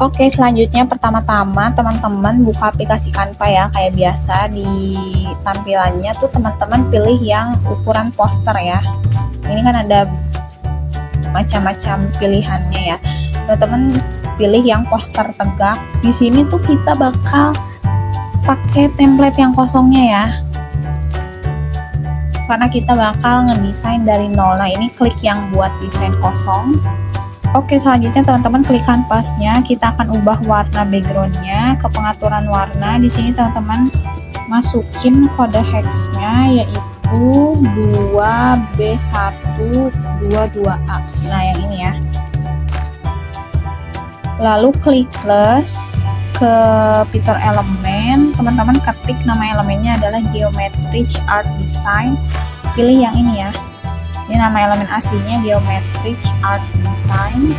Oke, selanjutnya pertama-tama teman-teman buka aplikasi Canva ya, kayak biasa di tampilannya tuh teman-teman pilih yang ukuran poster ya. Ini kan ada macam-macam pilihannya ya. Teman-teman pilih yang poster tegak. Di sini tuh kita bakal pakai template yang kosongnya ya. Karena kita bakal ngedesain dari nol. Nah, ini klik yang buat desain kosong. Oke, selanjutnya teman-teman klik kanvasnya. Kita akan ubah warna backgroundnya ke pengaturan warna. Di sini teman-teman masukin kode hexnya yaitu 2B122A. Nah, yang ini ya. Lalu klik plus ke fitur elemen. Teman-teman ketik nama elemennya adalah Geometric Art Design. Pilih yang ini ya. Ini nama elemen aslinya Geometric Art Design.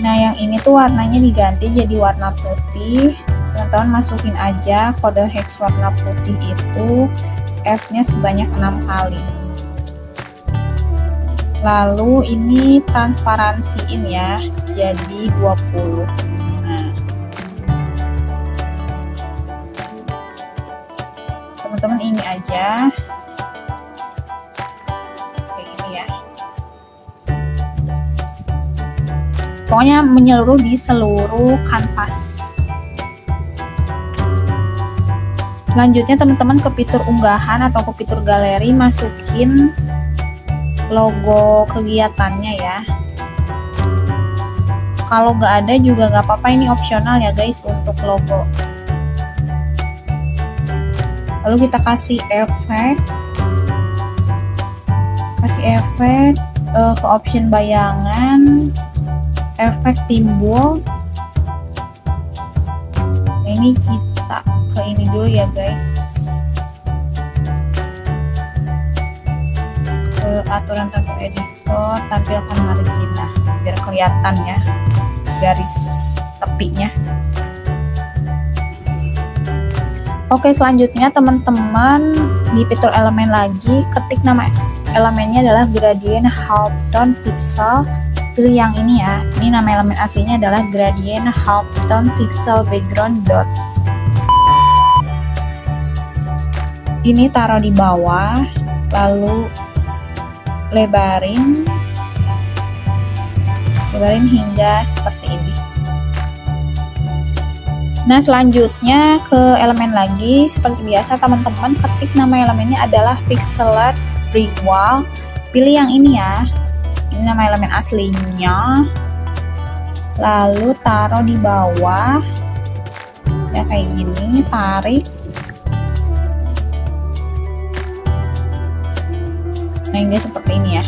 Nah, yang ini tuh warnanya diganti jadi warna putih. Teman-teman masukin aja kode hex warna putih itu F-nya sebanyak 6 kali. Lalu ini transparansiin ya, jadi 20. Nah, teman-teman ini aja. Pokoknya menyeluruh di seluruh kanvas. Selanjutnya teman-teman ke fitur unggahan atau ke fitur galeri, masukin logo kegiatannya ya. Kalau nggak ada juga nggak apa-apa, ini opsional ya guys untuk logo. Lalu kita kasih efek ke option bayangan, efek timbul. Nah, ini kita ke ini dulu ya guys, ke aturan tampil editor, tampilkan margin. Nah, biar kelihatan ya garis tepinya. Oke, selanjutnya teman-teman di fitur elemen lagi, ketik nama elemennya adalah gradient half tone pixel. Pilih yang ini ya. Ini nama elemen aslinya adalah gradient half tone pixel background dots. Ini taruh di bawah, lalu lebarin hingga seperti ini. Nah, selanjutnya ke elemen lagi. Seperti biasa teman-teman ketik nama elemennya adalah pixelate brick wall. Pilih yang ini ya. Ini nama elemen aslinya. Lalu taruh di bawah ya, kayak gini, tarik. Nah, hingga seperti ini ya.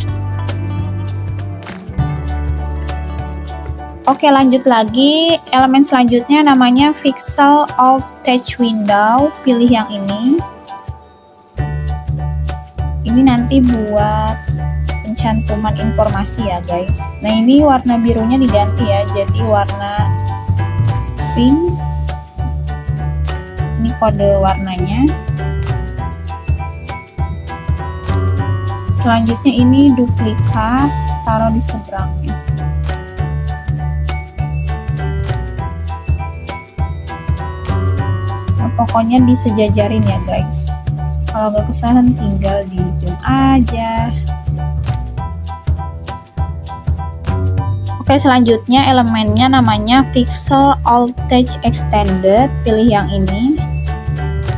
Oke, lanjut lagi. Elemen selanjutnya namanya pixel alt touch window. Pilih yang ini. Ini nanti buat pencantuman informasi ya guys. Nah, ini warna birunya diganti ya, jadi warna pink. Ini kode warnanya. Selanjutnya ini duplikat, taruh di seberangnya. Nah, pokoknya disejajarin ya guys. Kalau nggak kesahan tinggal di zoom aja. Oke, selanjutnya elemennya namanya pixel alt touch extended. Pilih yang ini.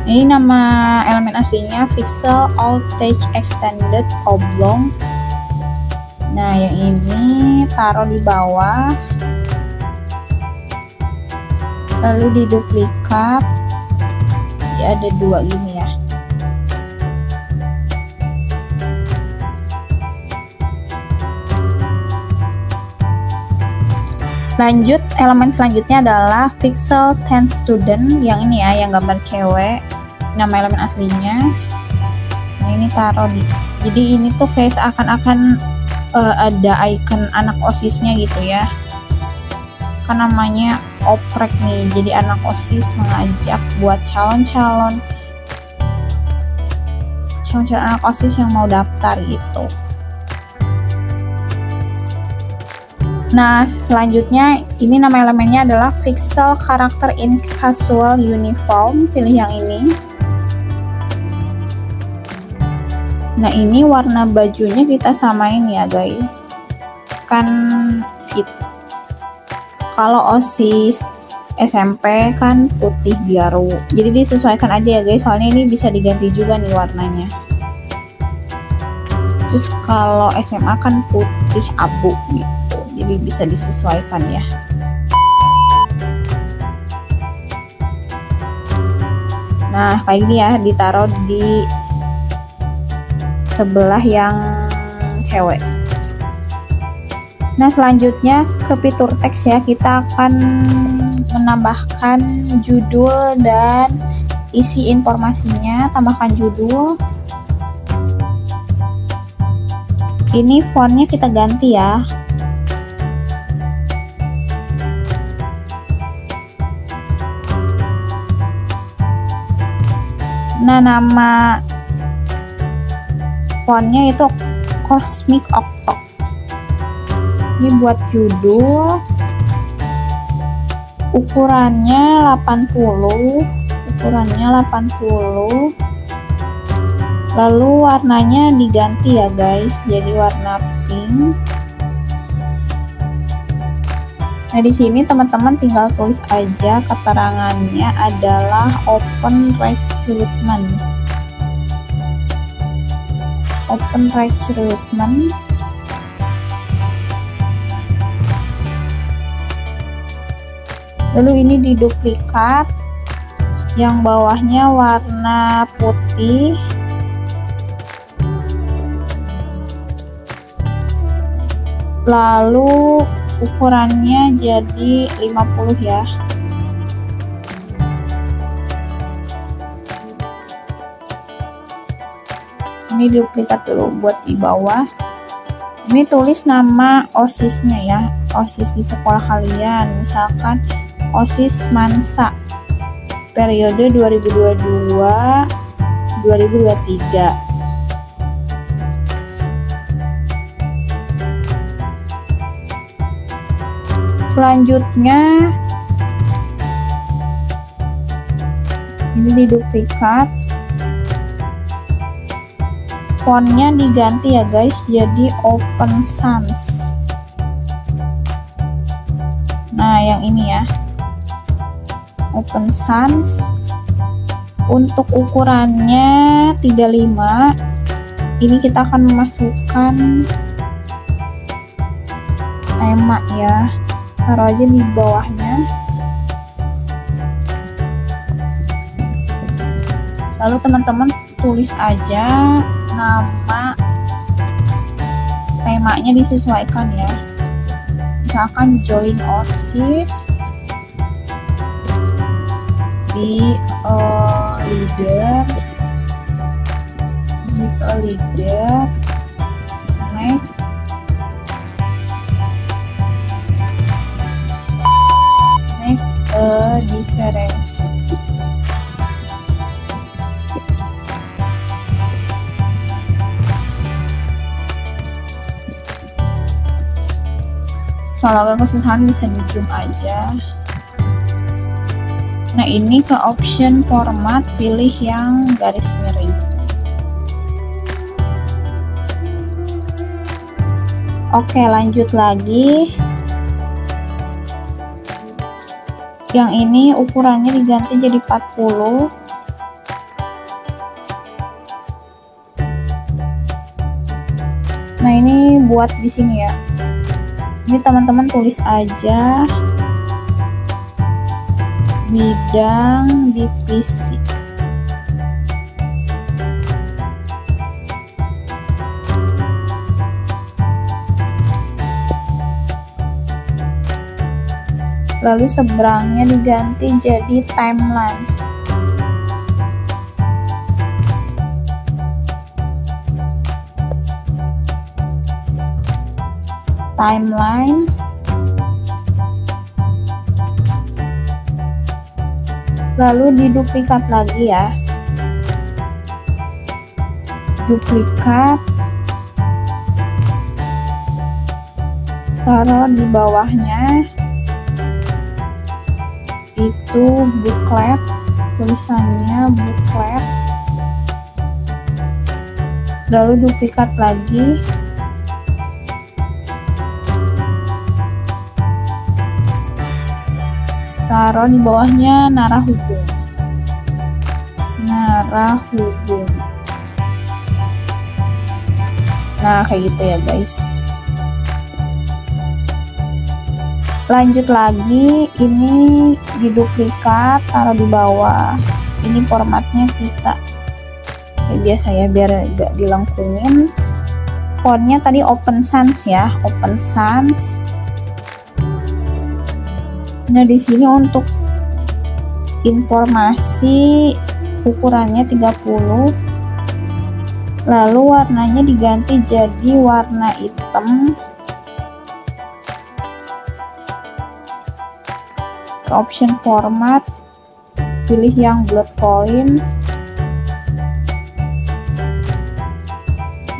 Ini nama elemen aslinya pixel alt touch extended oblong. Nah, yang ini taruh di bawah, lalu diduplikat. Jadi ada dua gini ya. Lanjut, elemen selanjutnya adalah pixel tent student. Yang ini ya, yang gambar cewek. Nama elemen aslinya. Nah, ini taruh di. Jadi ini tuh kayak seakan-akan ada icon anak OSIS-nya gitu ya. Kan namanya oprek nih. Jadi anak OSIS mengajak buat calon-calon anak OSIS yang mau daftar gitu. Nah, selanjutnya ini nama elemennya adalah pixel character in casual uniform. Pilih yang ini. Nah, ini warna bajunya kita samain ya guys. Kan kalau OSIS SMP kan putih biru. Jadi disesuaikan aja ya guys. Soalnya ini bisa diganti juga nih warnanya. Terus kalau SMA kan putih abu gitu. Jadi bisa disesuaikan ya. Nah, kayak gini ya, ditaruh di sebelah yang cewek. Nah, selanjutnya ke fitur teks ya, kita akan menambahkan judul dan isi informasinya. Tambahkan judul. Ini fontnya kita ganti ya. Nah, nama fontnya itu Cosmic Octo. Ini buat judul. Ukurannya 80. Lalu warnanya diganti ya guys, jadi warna pink. Nah, di sini teman-teman tinggal tulis aja keterangannya adalah open recruitment. Lalu ini diduplikat, yang bawahnya warna putih. Lalu ukurannya jadi 50 ya. Ini duplikat dulu buat di bawah. Ini tulis nama OSIS-nya ya, OSIS di sekolah kalian. Misalkan OSIS Mansa periode 2022-2023. Selanjutnya ini diduplikat, fontnya diganti ya guys, jadi Open Sans. Nah, yang ini ya, Open Sans. Untuk ukurannya 35. Ini kita akan memasukkan tema ya, taruh aja di bawahnya. Lalu teman-teman tulis aja nama temanya, disesuaikan ya. Misalkan join OSIS, be a leader, make a difference. Kalau agak kesusahan bisa di zoom aja. Nah, ini ke option format, pilih yang garis miring. Oke, lanjut lagi. Yang ini ukurannya diganti jadi 40. Nah, ini buat di sini ya. Ini teman-teman tulis aja bidang divisi. Lalu seberangnya diganti jadi timeline. Lalu diduplikat lagi ya, duplikat. taruh di bawahnya itu booklet, tulisannya booklet, lalu duplikat lagi, taruh di bawahnya narah hubung. Nah kayak gitu ya guys. Lanjut lagi, ini diduplikat, taruh di bawah. Ini formatnya kita kayak biasa ya, biar gak dilengkungin. Fontnya tadi Open Sans ya, Open Sans. Nah di sini untuk informasi ukurannya 30. Lalu warnanya diganti jadi warna hitam. Ke option format, pilih yang bullet point.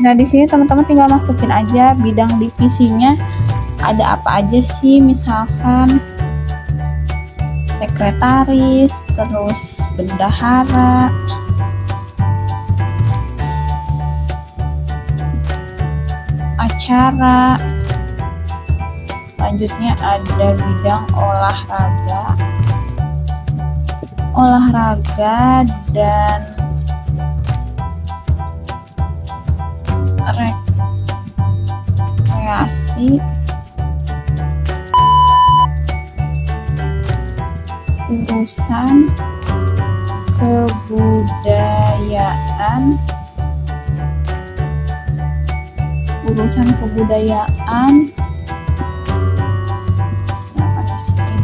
Nah di sini teman-teman tinggal masukin aja bidang divisinya ada apa aja sih, misalkan sekretaris, terus bendahara, acara. Selanjutnya ada bidang olahraga dan rekreasi, urusan kebudayaan,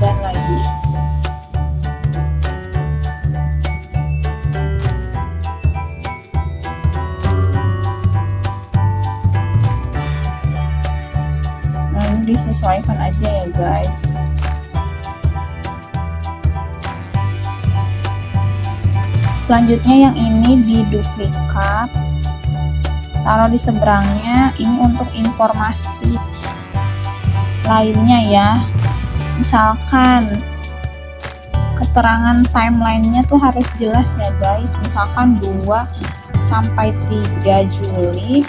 dan lainnya. Nah ini disesuaikan aja ya guys. Selanjutnya yang ini diduplikat, taruh di seberangnya. Ini untuk informasi lainnya ya, misalkan keterangan timelinenya tuh harus jelas ya guys. Misalkan 2 sampai 3 Juli,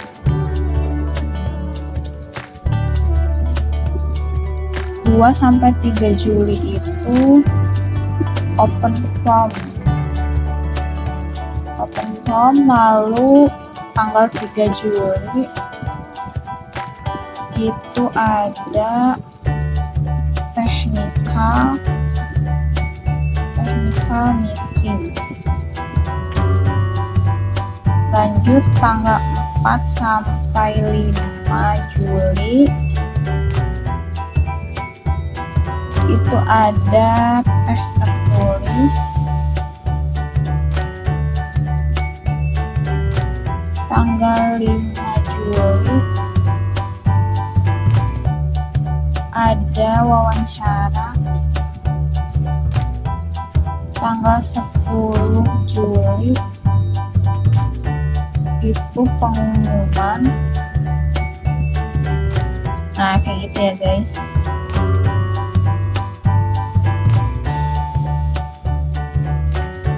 itu open form, lalu tanggal 3 Juli itu ada technical meeting. Lanjut tanggal 4 sampai 5 Juli itu ada tes tertulis. Tanggal 5 Juli ada wawancara. Tanggal 10 Juli itu pengumuman. Nah kayak gitu ya guys.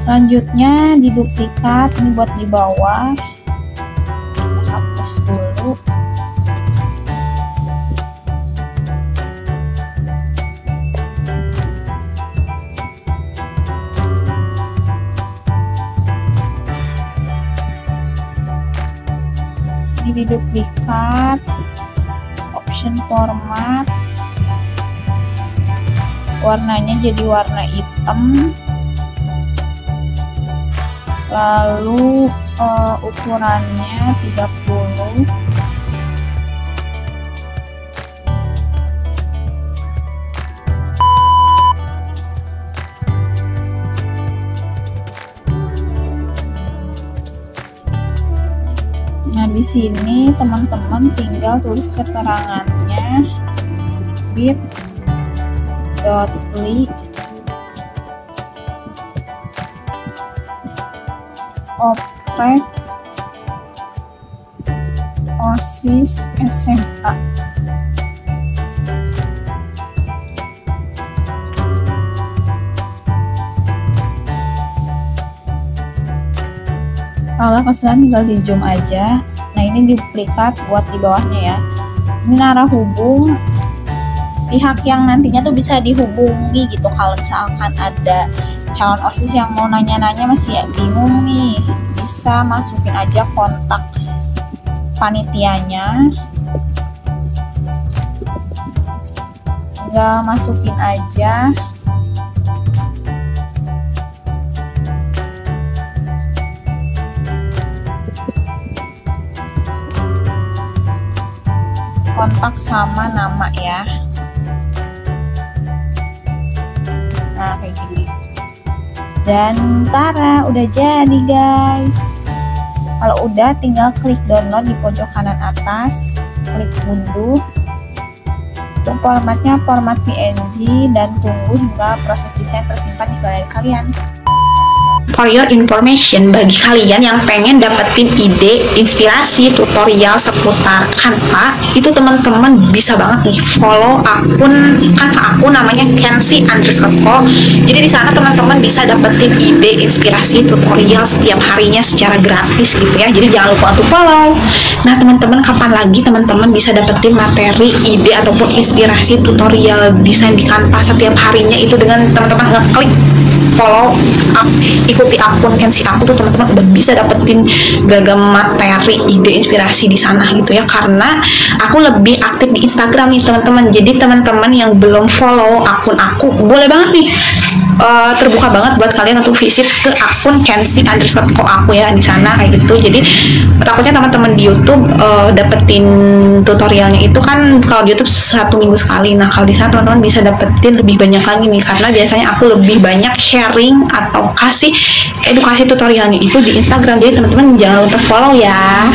Selanjutnya diduplikat, ini buat di bawah, kita hapus dulu. Ini diduplikat, option format, warnanya jadi warna hitam. Lalu ukurannya 30. Nah di sini teman-teman tinggal tulis keterangannya bit.ly oprek OSIS SMA. Kalau kesulitan tinggal di zoom aja. Nah ini duplikat buat di bawahnya ya. Ini narah hubung pihak yang nantinya tuh bisa dihubungi gitu. Kalau misalkan ada calon OSIS yang mau nanya-nanya masih bingung nih, bisa masukin aja kontak panitianya. Tinggal masukin aja. Kontak sama nama ya. Nah kayak gini. Dan tara, udah jadi guys. Kalau udah tinggal klik download di pojok kanan atas, klik unduh. Untuk formatnya format PNG dan tunggu hingga proses desain tersimpan di galeri kalian. For your information, bagi kalian yang pengen dapetin ide, inspirasi, tutorial seputar Canva, itu teman-teman bisa banget nih follow akun Canva aku, namanya Kensi_co. Jadi di sana teman-teman bisa dapetin ide, inspirasi, tutorial setiap harinya secara gratis gitu ya. Jadi jangan lupa untuk follow. Nah teman-teman, kapan lagi teman-teman bisa dapetin materi, ide ataupun inspirasi tutorial desain di Canva setiap harinya itu dengan teman-teman ngeklik follow ikuti akun Kensi aku tuh teman-teman udah bisa dapetin beragam materi, ide, inspirasi di sana gitu ya. Karena aku lebih aktif di Instagram nih teman-teman. Jadi teman-teman yang belum follow akun aku boleh banget nih, terbuka banget buat kalian untuk visit ke akun Kensi_co aku ya di sana kayak gitu. Jadi takutnya teman-teman di YouTube dapetin tutorialnya itu kan kalau di YouTube 1 minggu sekali. Nah kalau di sana teman-teman bisa dapetin lebih banyak lagi nih, karena biasanya aku lebih banyak sharing atau kasih edukasi tutorialnya itu di Instagram. Jadi teman-teman jangan lupa follow ya.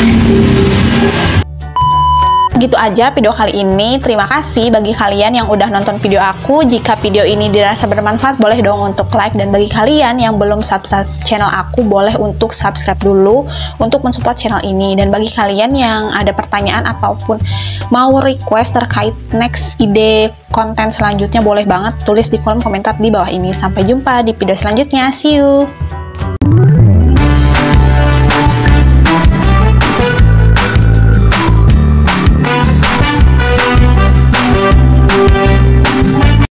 Gitu aja video kali ini. Terima kasih bagi kalian yang udah nonton video aku. Jika video ini dirasa bermanfaat, boleh dong untuk like. Dan bagi kalian yang belum subscribe channel aku, boleh untuk subscribe dulu untuk mensupport channel ini. Dan bagi kalian yang ada pertanyaan ataupun mau request terkait next ide konten selanjutnya, boleh banget tulis di kolom komentar di bawah ini. Sampai jumpa di video selanjutnya. See you!